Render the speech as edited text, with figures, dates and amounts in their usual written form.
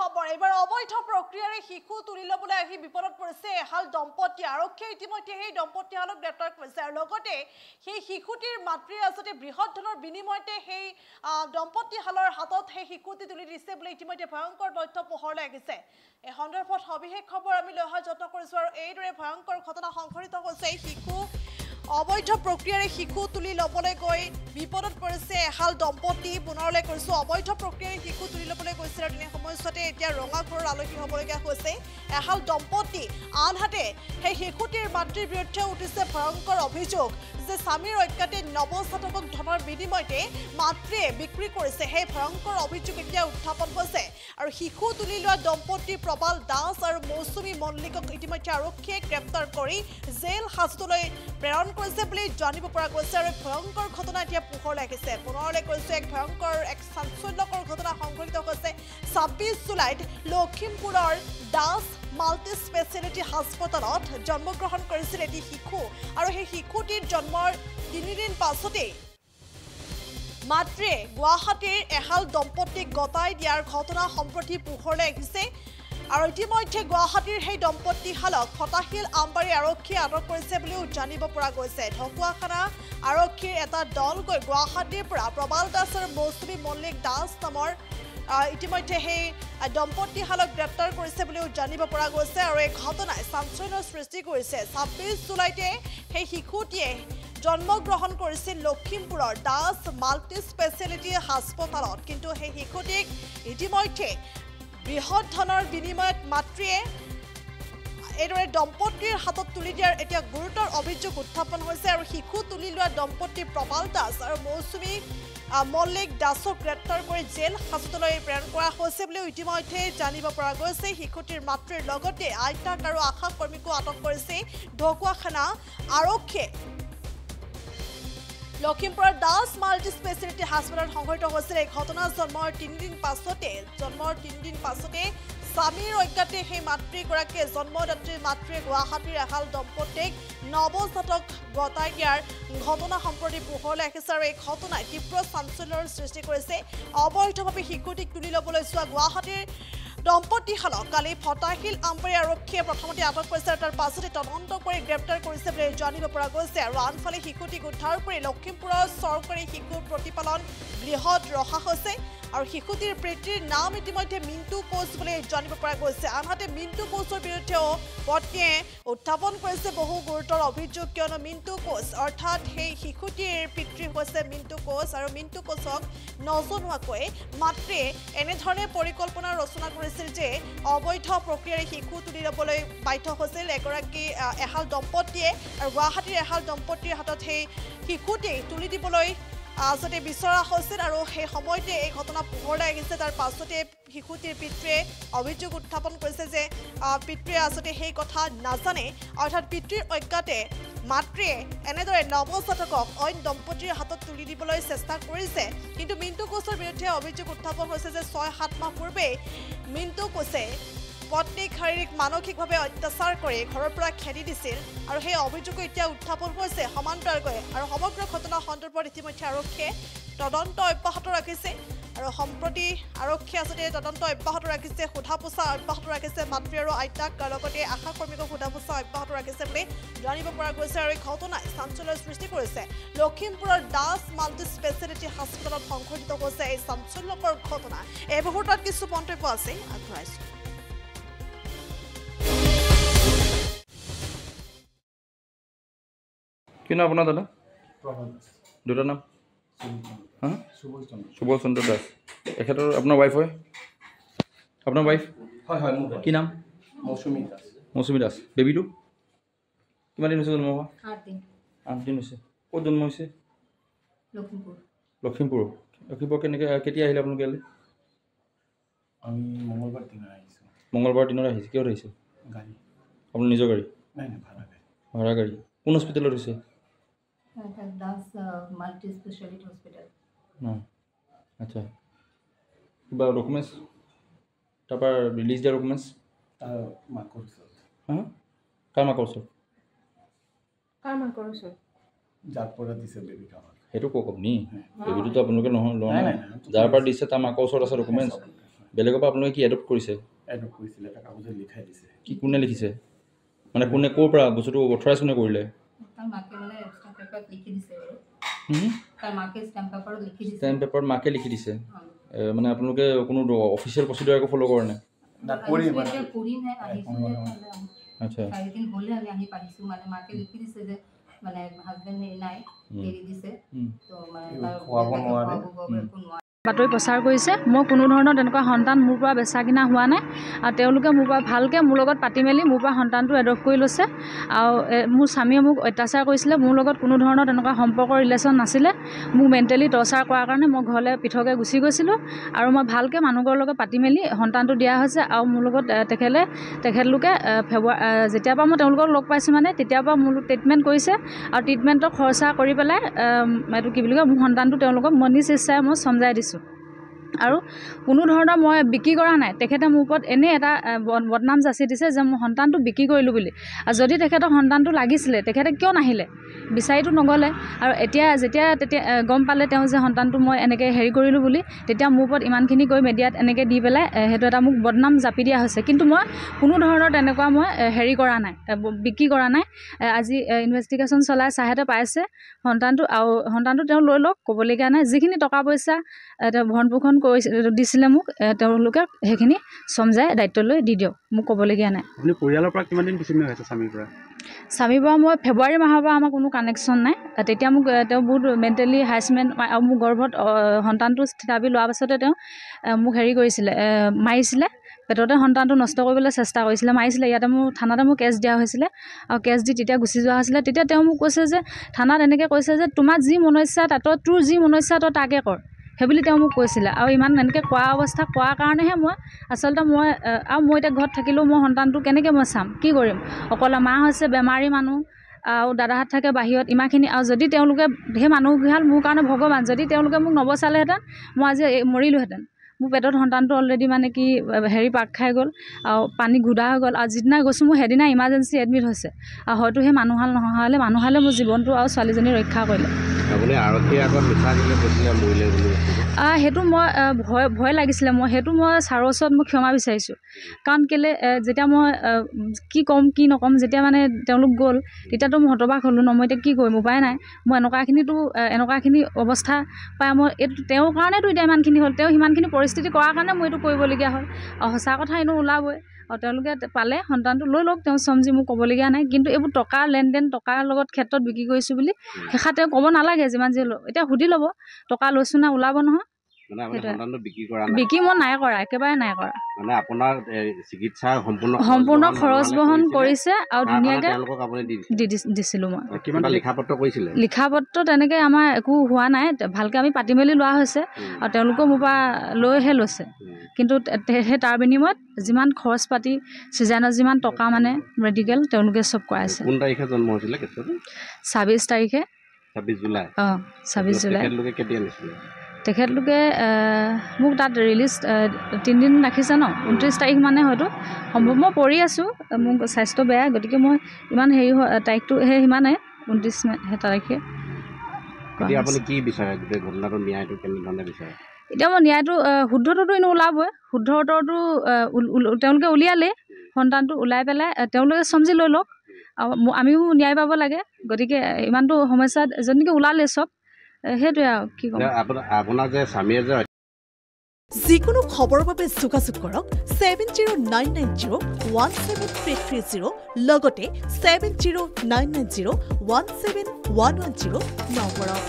খবৰ এবাৰ অবৈধ প্ৰক্ৰিয়াৰে শিশু তুলি ল'বলৈ আহি বিপদত পৰিছে এহাল দম্পতি আৰক্ষীয়ে ইতিমধ্যে সেই দম্পতিহালক গ্ৰেপ্তাৰ কৰিছে আৰু লগতে সেই শিশুটিৰ মাতৃৰ আসতে বৃহৎ ধনৰ বিনিময়তে সেই দম্পতিহালৰ হাতত সেই শিশুটি তুলি দিছে বুলি ইতিমধ্যে ভয়ংকৰ তথ্য পোহৰলৈ আহিছে এই সন্দৰ্ভত সবিশেষ খবৰ আমি লৈ অহাৰ যত্ন কৰিছোঁ আৰু এইদৰে ভয়ংকৰ ঘটনা সংঘটিত হৈছে শিশু অবৈধ প্ৰক্ৰিয়াৰে শিশু তুলি ল'বলৈ গৈ বিপদত পৰিছে এহাল দম্পতি পুনৰলৈ কৈছোঁ অবৈধ প্ৰক্ৰিয়াৰে শিশু তুলি ল'বলৈ গৈছিল আৰু তেনে সময়ছোৱাতে এতিয়া ৰঙাঘৰৰ আলহী হ'বলগীয়া হৈছে এহাল দম্পতি আনহাতে সেই শিশুটিৰ মাতৃৰ বিৰুদ্ধে উঠিছে ভয়ংকৰ অভিযোগ যে স্বামীৰ অজ্ঞাতে নৱজাতকক ধনৰ বিনিময়তে মাতৃয়ে বিক্ৰী কৰিছে সেই ভয়ংকৰ অভিযোগ এতিয়া উত্থাপন হৈছে আৰু শিশু তুলি লোৱা দম্পতি প্ৰবাল দাস আৰু মৌচুমী মল্লিকক ইতিমধ্যে আৰক্ষীয়ে গ্ৰেপ্তাৰ কৰি জেল হাজতলৈ প্ৰেৰণ কৰিছে বুলি জানিব পৰা গৈছে আৰু ভয়ংকৰ ঘটনা এতিয়া পোহৰলৈ আহিছে পুনৰলৈ কৈছোঁ এক ভয়ংকৰ এক চাঞ্চল্যকৰ ঘটনা সংঘটিত হৈছে ২৬ জুলাইত লখিমপুৰৰ দাস মাল্টি স্পেচিয়েলিটি হাস্পতালত জন্মগ্ৰহণ কৰিছিল এটি শিশু আৰু সেই শিশুটিৰ জন্মৰ ৩ দিন পাছতেই মাতৃয়ে গুৱাহাটীৰ এহাল দম্পতিক গতাই দিয়াৰ ঘটনা সম্প্ৰতি পোহৰলৈ আহিছে আৰু ইতিমধ্যে গুৱাহাটীৰ সেই দম্পতিহালক ফটাশিল আমবাৰী আৰক্ষীয়ে আটক কৰিছে বুলিও জানিব পৰা গৈছে ঢকুৱাখানা আৰক্ষীৰ এটা দল গৈ গুৱাহাটীৰ পৰা প্ৰবাল দাস আৰু মৌচুমী মল্লিক দাস নামৰ ইতিমধ্যে সেই দম্পতিহালক গ্ৰেপ্তাৰ কৰিছে বুলিও জানিব পৰা গৈছে আৰু এই ঘটনাই চাঞ্চল্যৰ সৃষ্টি কৰিছে ২৬ জুলাইতে সেই শিশুটিয়ে জন্মগ্ৰহণ কৰিছিল লখিমপুৰৰ দাস মাল্টি স্পেচিয়েলিটি হাস্পতালত কিন্তু সেই শিশুটিক ইতিমধ্যে বৃহৎ ধনৰ বিনিময়ত মাতৃয়ে এইদৰে দম্পতিৰ হাতত তুলি দিয়াৰ এতিয়া গুৰুতৰ অভিযোগ উত্থাপন হৈছে আৰু শিশু তুলি লোৱা দম্পতি প্ৰবাল দাস আৰু মৌচুমী মল্লিক দাসক গ্ৰেপ্তাৰ কৰি জেল হাজতলৈ প্ৰেৰণ কৰা হৈছে বুলিও ইতিমধ্যে জানিব পৰা গৈছে শিশুটিৰ মাতৃৰ লগতে আইতাক আৰু আশা কৰ্মীকো আটক কৰিছে ঢকুৱাখানা আৰক্ষীয়ে লখিমপুৰৰ দাস মাল্টি স্পেচিয়েলিটি হাস্পতালত সংঘটিত হৈছিল এই ঘটনা জন্মৰ ৩ দিন পাছতে স্বামীৰ অজ্ঞাতে সেই মাতৃগৰাকীয়ে জন্মদাত্ৰীৰ মাতৃয়ে গুৱাহাটীৰ এহাল দম্পতিক নৱজাতক গতাই দিয়াৰ ঘটনা সম্প্ৰতি পোহৰলৈ আহিছে আৰু এই ঘটনাই তীব্ৰ চাঞ্চল্যৰ সৃষ্টি কৰিছে অবৈধভাৱে শিশুটিক তুলি ল'বলৈ যোৱা গুৱাহাটীৰ দম্পতিহালক কালি ফটাশিল আমবাৰী আৰক্ষীয়ে প্ৰথমতে আটক কৰিছে আৰু তাৰ পাছতে তদন্ত কৰি গ্ৰেপ্তাৰ কৰিছে বুলি জানিব পৰা গৈছে আৰু আনফালে শিশুটিক উদ্ধাৰ কৰি লখিমপুৰৰ চৰকাৰী শিশু প্ৰতিপালন গৃহত ৰখা হৈছে আৰু শিশুটিৰ পিতৃৰ নাম ইতিমধ্যে মিণ্টু কোচ বুলি জানিব পৰা গৈছে আনহাতে মিণ্টু কোচৰ বিৰুদ্ধেও পত্নীয়ে উত্থাপন কৰিছে বহু গুৰুতৰ অভিযোগ কিয়নো মিণ্টু কোচ অৰ্থাৎ সেই শিশুটিৰ পিতৃ হৈছে মিণ্টু কোচ আৰু মিণ্টু কোচক নজনোৱাকৈ মাতৃয়ে এনেধৰণে পৰিকল্পনা ৰচনা কৰিছিল যে অবৈধ প্ৰক্ৰিয়াৰে শিশু তুলি ল'বলৈ বাধ্য হৈছিল এহাল দম্পতিয়ে আৰু গুৱাহাটীৰ এহাল দম্পতিৰ হাতত সেই শিশুটি তুলি দিবলৈ আসতে বিচৰা হৈছিল আৰু সেই সময়তে এই ঘটনা পোহৰলৈ আহিছে তাৰ পাছতে শিশুটিৰ পিতৃয়ে অভিযোগ উত্থাপন কৰিছে যে পিতৃয়ে আসতে সেই কথা নাজানে অৰ্থাৎ পিতৃৰ অজ্ঞাতে মাতৃয়ে এনেদৰে নৱজাতকক অইন দম্পতিৰ হাতত তুলি দিবলৈ চেষ্টা কৰিছে কিন্তু মিণ্টু কোচৰ বিৰুদ্ধে অভিযোগ উত্থাপন হৈছে যে ৬-৭ মাহ পূৰ্বে মিণ্টু কোচে পত্নীক শাৰীৰিক মানসিকভাৱে অত্যাচাৰ কৰি ঘৰৰ পৰা খেদি দিছিল আৰু সেই অভিযোগো এতিয়া উত্থাপন হৈছে সমান্তৰালকৈ আৰু সমগ্ৰ ঘটনা সন্দৰ্ভত ইতিমধ্যে আৰক্ষীয়ে তদন্ত অব্যাহত ৰাখিছে আৰু সম্প্ৰতি আৰক্ষীয়ে আসতে তদন্ত অব্যাহত ৰাখিছে সোধা পোছা অব্যাহত ৰাখিছে মাতৃ আৰু আইতাক লগতে আশা কৰ্মীকক সোধা পোছা অব্যাহত ৰাখিছে বুলি জানিব পৰা গৈছে আৰু এই ঘটনাই চাঞ্চল্যৰ সৃষ্টি কৰিছে লখিমপুৰৰ দাস মাল্টি স্পেচিয়েলিটি হাস্পতালত সংঘটিত হৈছে এই চাঞ্চল্যকৰ ঘটনা এই মুহূৰ্তত কিছু মন্তব্য আছে আগবঢ়াইছোঁ কি নাম আপোনাৰ দাদা দুটা নাম হা সুবল চন্দ্ৰ দাস এখেতৰ আপোনাৰ ৱাইফ হয় আপোনাৰ ৱাইফ হয় হয় মোৰ কি নাম মৌচুমী দাস বেবীটো কিমান দিন হৈছে জন্ম হোৱা 8 দিন হৈছে ক'ত জন্ম হৈছে লখিমপুৰ কেতিয়া আহিলে আপোনালোকে ইয়ালৈ আমি মঙ্গলবাৰ দিনত আহিছোঁ আহিছে কিহত আহিছে গাড়ী আপোনাৰ নিজৰ গাড়ী নাই ভাড়া গাড়ী কোন হস্পিটেলত হৈছে দাস মাল্টি স্পেশালিটি হস্পিটাল আচ্ছা কিবা ডকুমেণ্টছ তাৰপৰা ৰিলিজ দিয়া ডকুমেণ্টছ মাকৰ ওচৰত কাৰ মাকৰ ওচৰত যাৰ পৰা দিছে বেবী কামত সেইটো কওক আপুনি বেবীটোতো আপোনালোকে নহয় লোৱা নাই যাৰ পৰা দিছে তাৰ মাকৰ ওচৰত আছে ডকুমেণ্টছ বেলেগৰ পৰা আপোনালোকে কি এডপ্ট কৰিছে এডপ্ট কৰিছিলে এটা কাগজত লিখাই দিছে কি কোনে লিখিছে মানে কোনে ক'ৰ পৰা বস্তুটো অথৰাইজ কোনে কৰিলে তাৰ মাকে মানে ষ্টাম্প পেপাৰত লিখি দিছে বাৰু তাৰ মাকে ষ্টাম্প পেপাৰত লিখি দিছে ষ্টেম্প পেপাৰত মাকে লিখি দিছে মানে আপোনালোকে কোনো অফিচিয়েল প্ৰচিডিউৰ একো ফ'ল' কৰা নাই আচ্ছা 4 দিন হ'লে আমি আহি পাইছোঁ মানে মাকে লিখি দিছে যে মানে হাজবেণ্ড হেৰি নাই এৰি দিছে তো মানে বাতৰি প্ৰচাৰ কৰিছে মই কোনো ধৰণৰ তেনেকুৱা সন্তান মোৰ পৰা বেচা কিনা হোৱা নাই আৰু তেওঁলোকে মোৰ পৰা ভালকৈ মোৰ লগত পাতি মেলি মোৰ পৰা সন্তানটো এডপ্ট কৰি লৈছে আৰু মোৰ স্বামীয়ে মোক অত্যাচাৰ কৰিছিলে মোৰ লগত কোনো ধৰণৰ তেনেকুৱা সম্পৰ্ক ৰিলেশ্যন নাছিলে মোক মেণ্টেলি টৰ্চাৰ কৰাৰ কাৰণে মই ঘৰলৈ পৃথকে গুচি গৈছিলোঁ আৰু মই ভালকৈ মানুহবোৰৰ লগত পাতি মেলি সন্তানটো দিয়া হৈছে আৰু মোৰ লগত তেখেতলোকে যেতিয়াৰ পৰা মই তেওঁলোকক লগ পাইছোঁ মানে তেতিয়াৰ পৰা মোৰ ট্ৰিটমেণ্ট কৰিছে আৰু ট্ৰিটমেণ্টৰ খৰচা কৰি পেলাই এইটো কি বুলি কয় মোৰ সন্তানটো তেওঁলোকক মই নিজ ইচ্ছাৰে মই সমজাই দিছোঁ আৰু কোনো ধৰণৰ মই বিক্ৰী কৰা নাই তেখেতে মোৰ ওপৰত এনেই এটা বদনাম যাচি দিছে যে মোৰ সন্তানটো বিক্ৰী কৰিলোঁ বুলি আৰু যদি তেখেতৰ সন্তানটো লাগিছিলে তেখেতে কিয় নাহিলে বিচাৰিতো নগ'লে আৰু তেতিয়া গম পালে তেওঁ যে সন্তানটো মই এনেকৈ হেৰি কৰিলোঁ বুলি তেতিয়া মোৰ ওপৰত ইমানখিনি গৈ মিডিয়াত এনেকৈ দি পেলাই সেইটো এটা মোক বদনাম জাপি দিয়া হৈছে কিন্তু মই কোনো ধৰণৰ তেনেকুৱা মই হেৰি কৰা নাই বিক্ৰী কৰা নাই আজি ইনভেষ্টিগেশ্যন চলাই চাহেতে পাইছে সন্তানটো তেওঁ লৈ লওক ক'বলগীয়া নাই যিখিনি টকা পইচা ভৰণ পোষণ দিছিলে মোক তেওঁলোকে সেইখিনি সমজাই দায়িত্ব লৈ দি দিয়ক মোক ক'বলগীয়া নাই আপুনি পৰিয়ালৰ পৰা কিমান দিন বিচ্ছিন্ন হৈছে স্বামীৰ পৰা মই ফেব্ৰুৱাৰী মাহৰ পৰা আমাৰ কোনো কানেকশ্যন নাই তেতিয়া মোক তেওঁ বহুত মেণ্টেলি হাৰেছমেণ্ট আৰু মোৰ গৰ্ভত সন্তানটো থিতাপি লোৱাৰ পাছতে তেওঁ মোক হেৰি কৰিছিলে মাৰিছিলে পেটতে সন্তানটো নষ্ট কৰিবলৈ চেষ্টা কৰিছিলে মাৰিছিলে ইয়াতে মোৰ থানাতে মোক কেছ দিয়া হৈছিলে আৰু কেছ দি তেতিয়া গুচি যোৱা হৈছিলে তেতিয়া তেওঁ মোক কৈছে যে থানাত এনেকৈ কৈছে যে তোমাৰ যি মনস্যা তোৰ যি মনস্যা তই তাকে কৰ সেইবুলি তেওঁ মোক কৈছিলে আৰু ইমান এনেকৈ কোৱাৰ কাৰণেহে মই আচলতে মই এতিয়া ঘৰত থাকিলেও মই সন্তানটো কেনেকৈ মই চাম কি কৰিম অকলে মা হৈছে বেমাৰী মানুহ আৰু দাদাহঁত থাকে বাহিৰত ইমানখিনি আৰু যদি তেওঁলোকে সেই মানুহকেইহাল মোৰ কাৰণে ভগৱান যদি তেওঁলোকে মোক নবচালেহেঁতেন মই আজি মৰিলোহেঁতেন মোৰ পেটত সন্তানটো অলৰেডি মানে কি হেৰি পাক খাই গ'ল আৰু পানী ঘোদা হৈ গ'ল আৰু যিদিনা গৈছোঁ মোৰ সেইদিনা ইমাৰ্জেঞ্চি এডমিট হৈছে আৰু হয়তো সেই মানুহহালে মোৰ জীৱনটো আৰু ছোৱালীজনী ৰক্ষা কৰিলে সেইটো মই ভয় লাগিছিলে সেইটো মই ছাৰৰ ওচৰত মই ক্ষমা বিচাৰিছোঁ কাৰণ কেলৈ যেতিয়া মই কি ক'ম কি নক'ম যেতিয়া মানে তেওঁলোক গ'ল তেতিয়াতো মই হতবাক হ'লোঁ ন মই এতিয়া কি কৰিম উপায় নাই মই এনেকুৱাখিনি অৱস্থা পাই মই এইটো তেওঁৰ কাৰণেতো এতিয়া ইমানখিনি হ'ল তেওঁ সিমানখিনি পৰিস্থিতি কৰাৰ কাৰণে মই এইটো কৰিবলগীয়া হ'ল আৰু সঁচা কথা এনেও ওলাবই আৰু তেওঁলোকে পালে সন্তানটো লৈ লওক তেওঁ সমজি মোক ক'বলগীয়া নাই কিন্তু এইবোৰ টকাৰ লেনদেন টকাৰ লগত ক্ষেত্ৰত বিক্ৰী কৰিছোঁ বুলি সেইষাৰ তেওঁ ক'ব নালাগে যিমান যি হ'লেও এতিয়া সুধি ল'ব টকা লৈছোঁ না ওলাব নহয় বিক্ৰী মই নাই কৰা একেবাৰে নাই কৰা সম্পূৰ্ণ খৰচ বহন কৰিছে আৰু ধুনীয়াকৈ দিছিলোঁ মই লিখাপত্ৰ তেনেকৈ আমাৰ একো হোৱা নাই ভালকৈ আমি পাতি মেলি লোৱা হৈছে আৰু তেওঁলোকেও মোৰ পৰা লৈছে কিন্তু সেই তাৰ বিনিময়ত যিমান খৰচ পাতি চিজনত যিমান টকা মানে মেডিকেল তেওঁলোকে চব কৰাইছে 26 তাৰিখে 26 জুলাই তেখেতলোকে মোক তাত ৰিলিজ 3 দিন ৰাখিছে ন 29 তাৰিখ মানে হয়তো সম্ভৱ মই পঢ়ি আছোঁ মোক স্বাস্থ্য বেয়া গতিকে মই ইমান হেৰি তাৰিখটো সেই সিমানে 29 তাৰিখে এতিয়া মই ন্যায়টো শুদ্ধটোতো এনেও ওলাবই শুদ্ধটোতো তেওঁলোকে উলিয়ালে সন্তানটো ওলাই পেলাই তেওঁলোকে সমজি লৈ লওক আৰু আমিও ন্যায় পাব লাগে গতিকে ইমানটো সমস্যাত যেনেকৈ ওলালে চব সেইটোৱে আৰু কি ক'ম যিকোনো খবৰৰ বাবে যোগাযোগ কৰক 7099017330 লগতে 7099017110 নম্বৰত